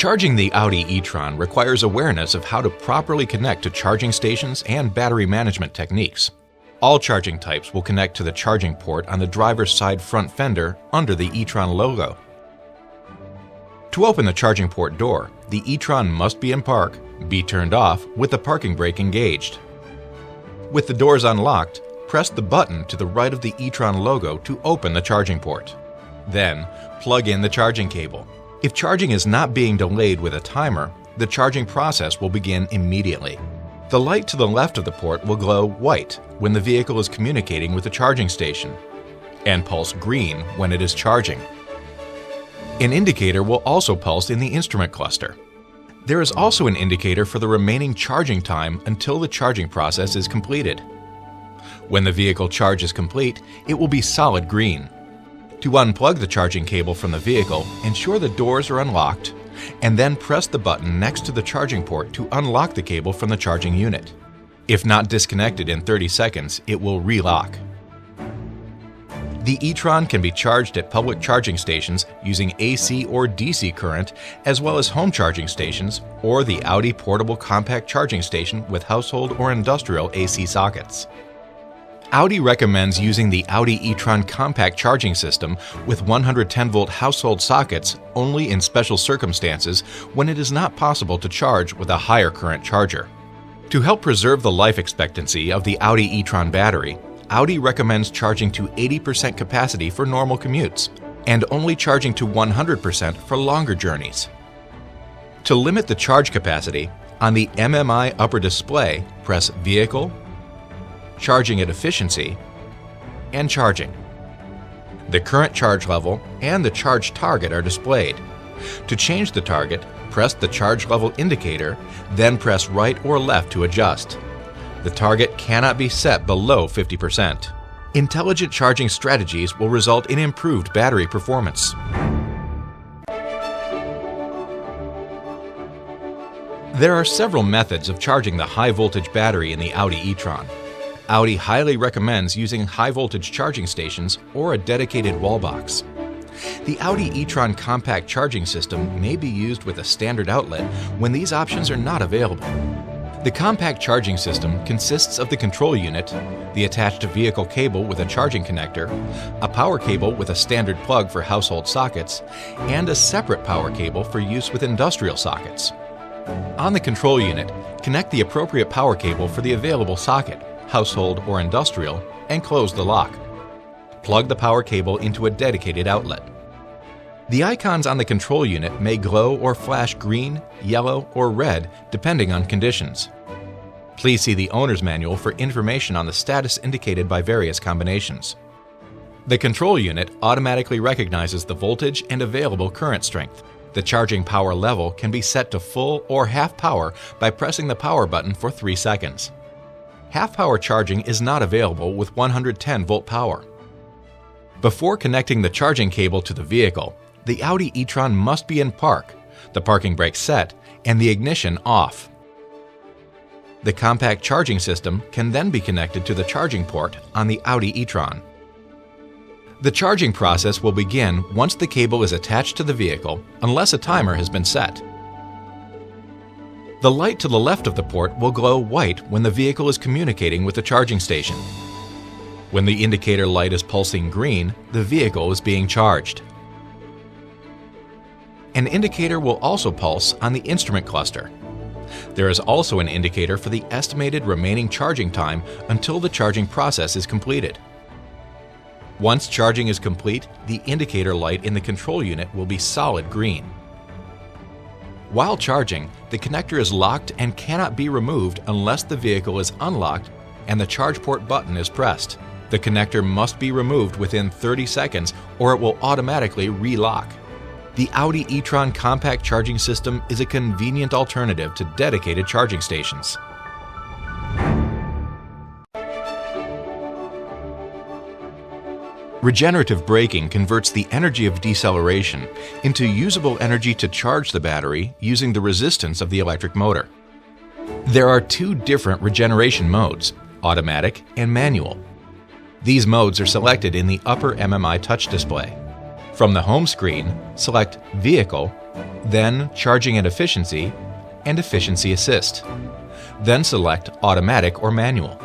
Charging the Audi e-tron requires awareness of how to properly connect to charging stations and battery management techniques. All charging types will connect to the charging port on the driver's side front fender under the e-tron logo. To open the charging port door, the e-tron must be in park, be turned off with the parking brake engaged. With the doors unlocked, press the button to the right of the e-tron logo to open the charging port. Then, plug in the charging cable. If charging is not being delayed with a timer, the charging process will begin immediately. The light to the left of the port will glow white when the vehicle is communicating with the charging station, and pulse green when it is charging. An indicator will also pulse in the instrument cluster. There is also an indicator for the remaining charging time until the charging process is completed. When the vehicle charge is complete, it will be solid green. To unplug the charging cable from the vehicle, ensure the doors are unlocked, and then press the button next to the charging port to unlock the cable from the charging unit. If not disconnected in 30 seconds, it will relock. The e-tron can be charged at public charging stations using AC or DC current, as well as home charging stations or the Audi portable compact charging station with household or industrial AC sockets. Audi recommends using the Audi e-tron compact charging system with 110-volt household sockets only in special circumstances when it is not possible to charge with a higher current charger. To help preserve the life expectancy of the Audi e-tron battery, Audi recommends charging to 80% capacity for normal commutes, and only charging to 100% for longer journeys. To limit the charge capacity, on the MMI upper display, press Vehicle, Charging at Efficiency, and Charging. The current charge level and the charge target are displayed. To change the target, press the charge level indicator, then press right or left to adjust. The target cannot be set below 50%. Intelligent charging strategies will result in improved battery performance. There are several methods of charging the high-voltage battery in the Audi e-tron. Audi highly recommends using high-voltage charging stations or a dedicated wall box. The Audi e-tron compact charging system may be used with a standard outlet when these options are not available. The compact charging system consists of the control unit, the attached vehicle cable with a charging connector, a power cable with a standard plug for household sockets, and a separate power cable for use with industrial sockets. On the control unit, connect the appropriate power cable for the available socket, household or industrial, and close the lock. Plug the power cable into a dedicated outlet. The icons on the control unit may glow or flash green, yellow, or red depending on conditions. Please see the owner's manual for information on the status indicated by various combinations. The control unit automatically recognizes the voltage and available current strength. The charging power level can be set to full or half power by pressing the power button for 3 seconds. Half power charging is not available with 110-volt power. Before connecting the charging cable to the vehicle, the Audi e-tron must be in park, the parking brake set, and the ignition off. The compact charging system can then be connected to the charging port on the Audi e-tron. The charging process will begin once the cable is attached to the vehicle, unless a timer has been set. The light to the left of the port will glow white when the vehicle is communicating with the charging station. When the indicator light is pulsing green, the vehicle is being charged. An indicator will also pulse on the instrument cluster. There is also an indicator for the estimated remaining charging time until the charging process is completed. Once charging is complete, the indicator light in the control unit will be solid green. While charging, the connector is locked and cannot be removed unless the vehicle is unlocked and the charge port button is pressed. The connector must be removed within 30 seconds or it will automatically relock. The Audi e-tron compact charging system is a convenient alternative to dedicated charging stations. Regenerative braking converts the energy of deceleration into usable energy to charge the battery using the resistance of the electric motor. There are 2 different regeneration modes, automatic and manual. These modes are selected in the upper MMI touch display. From the home screen, select Vehicle then Charging and Efficiency, and Efficiency Assist. Then select Automatic or Manual.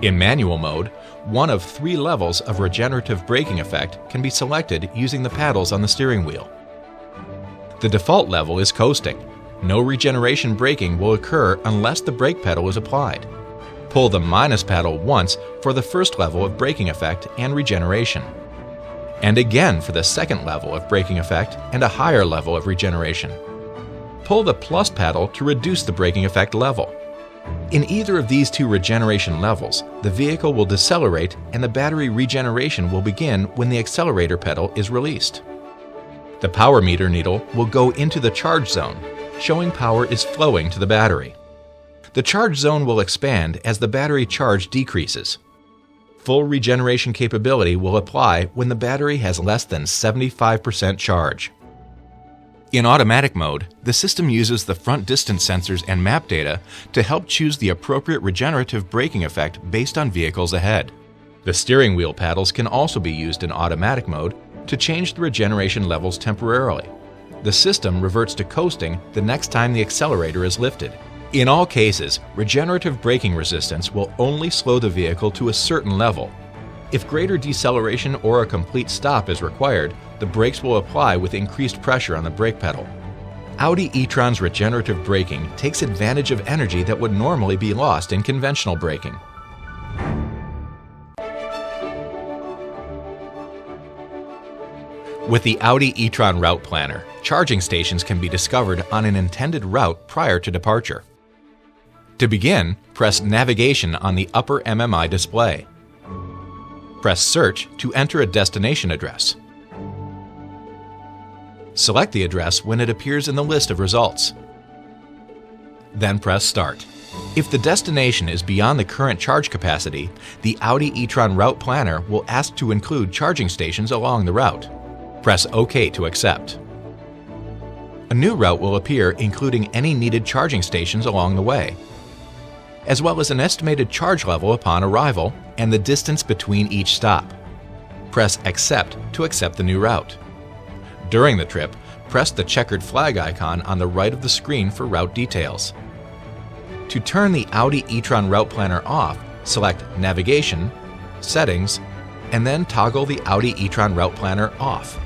In manual mode, one of 3 levels of regenerative braking effect can be selected using the paddles on the steering wheel. The default level is coasting. No regeneration braking will occur unless the brake pedal is applied. Pull the minus paddle once for the first level of braking effect and regeneration, and again for the second level of braking effect and a higher level of regeneration. Pull the plus paddle to reduce the braking effect level. In either of these 2 regeneration levels, the vehicle will decelerate and the battery regeneration will begin when the accelerator pedal is released. The power meter needle will go into the charge zone, showing power is flowing to the battery. The charge zone will expand as the battery charge decreases. Full regeneration capability will apply when the battery has less than 75% charge. In automatic mode, the system uses the front distance sensors and map data to help choose the appropriate regenerative braking effect based on vehicles ahead. The steering wheel paddles can also be used in automatic mode to change the regeneration levels temporarily. The system reverts to coasting the next time the accelerator is lifted. In all cases, regenerative braking resistance will only slow the vehicle to a certain level. If greater deceleration or a complete stop is required, the brakes will apply with increased pressure on the brake pedal. Audi e-tron's regenerative braking takes advantage of energy that would normally be lost in conventional braking. With the Audi e-tron route planner, charging stations can be discovered on an intended route prior to departure. To begin, press Navigation on the upper MMI display. Press Search to enter a destination address. Select the address when it appears in the list of results. Then press Start. If the destination is beyond the current charge capacity, the Audi e-tron route planner will ask to include charging stations along the route. Press OK to accept. A new route will appear including any needed charging stations along the way, as well as an estimated charge level upon arrival and the distance between each stop. Press Accept to accept the new route. During the trip, press the checkered flag icon on the right of the screen for route details. To turn the Audi e-tron route planner off, select Navigation, Settings, and then toggle the Audi e-tron route planner off.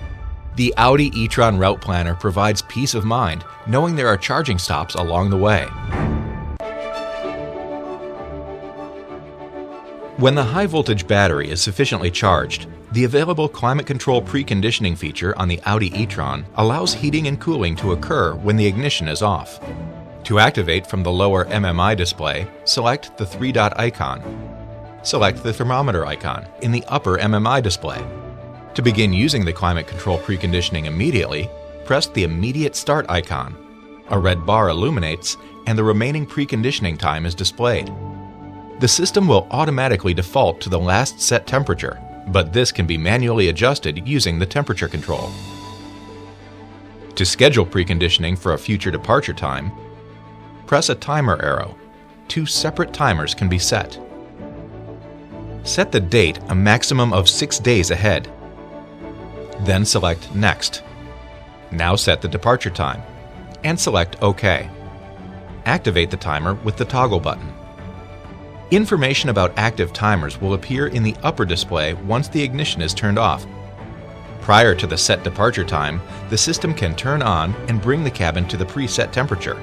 The Audi e-tron route planner provides peace of mind knowing there are charging stops along the way. When the high-voltage battery is sufficiently charged, the available climate control preconditioning feature on the Audi e-tron allows heating and cooling to occur when the ignition is off. To activate from the lower MMI display, select the 3-dot icon. Select the thermometer icon in the upper MMI display. To begin using the climate control preconditioning immediately, press the Immediate Start icon. A red bar illuminates and the remaining preconditioning time is displayed. The system will automatically default to the last set temperature, but this can be manually adjusted using the temperature control. To schedule preconditioning for a future departure time, press a timer arrow. 2 separate timers can be set. Set the date a maximum of 6 days ahead. Then select Next. Now set the departure time, and select OK. Activate the timer with the toggle button. Information about active timers will appear in the upper display once the ignition is turned off. Prior to the set departure time, the system can turn on and bring the cabin to the preset temperature.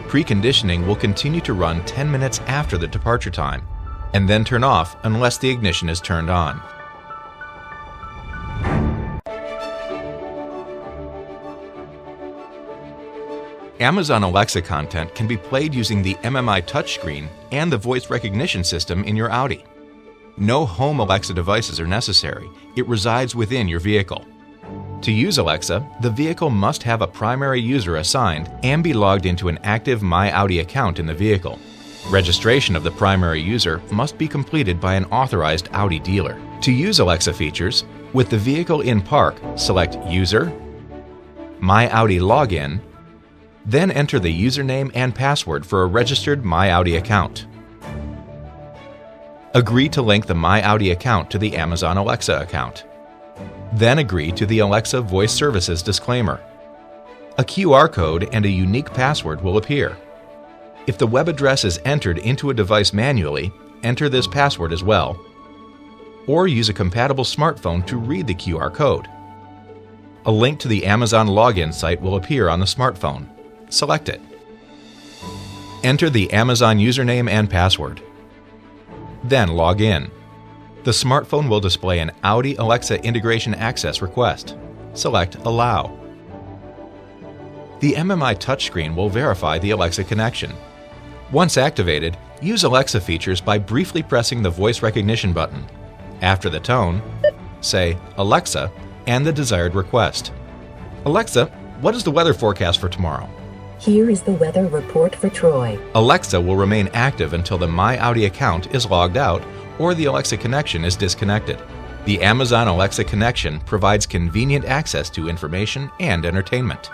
Preconditioning will continue to run 10 minutes after the departure time, and then turn off unless the ignition is turned on. Amazon Alexa content can be played using the MMI touchscreen and the voice recognition system in your Audi. No home Alexa devices are necessary. It resides within your vehicle. To use Alexa, the vehicle must have a primary user assigned and be logged into an active My Audi account in the vehicle. Registration of the primary user must be completed by an authorized Audi dealer. To use Alexa features, with the vehicle in park, select User, My Audi Login, then enter the username and password for a registered My Audi account. Agree to link the My Audi account to the Amazon Alexa account. Then agree to the Alexa Voice Services disclaimer. A QR code and a unique password will appear. If the web address is entered into a device manually, enter this password as well, or use a compatible smartphone to read the QR code. A link to the Amazon login site will appear on the smartphone. Select it. Enter the Amazon username and password. Then log in. The smartphone will display an Audi Alexa integration access request. Select Allow. The MMI touchscreen will verify the Alexa connection. Once activated, use Alexa features by briefly pressing the voice recognition button. After the tone, say Alexa and the desired request. Alexa, what is the weather forecast for tomorrow? Here is the weather report for Troy. Alexa will remain active until the My Audi account is logged out or the Alexa connection is disconnected. The Amazon Alexa connection provides convenient access to information and entertainment.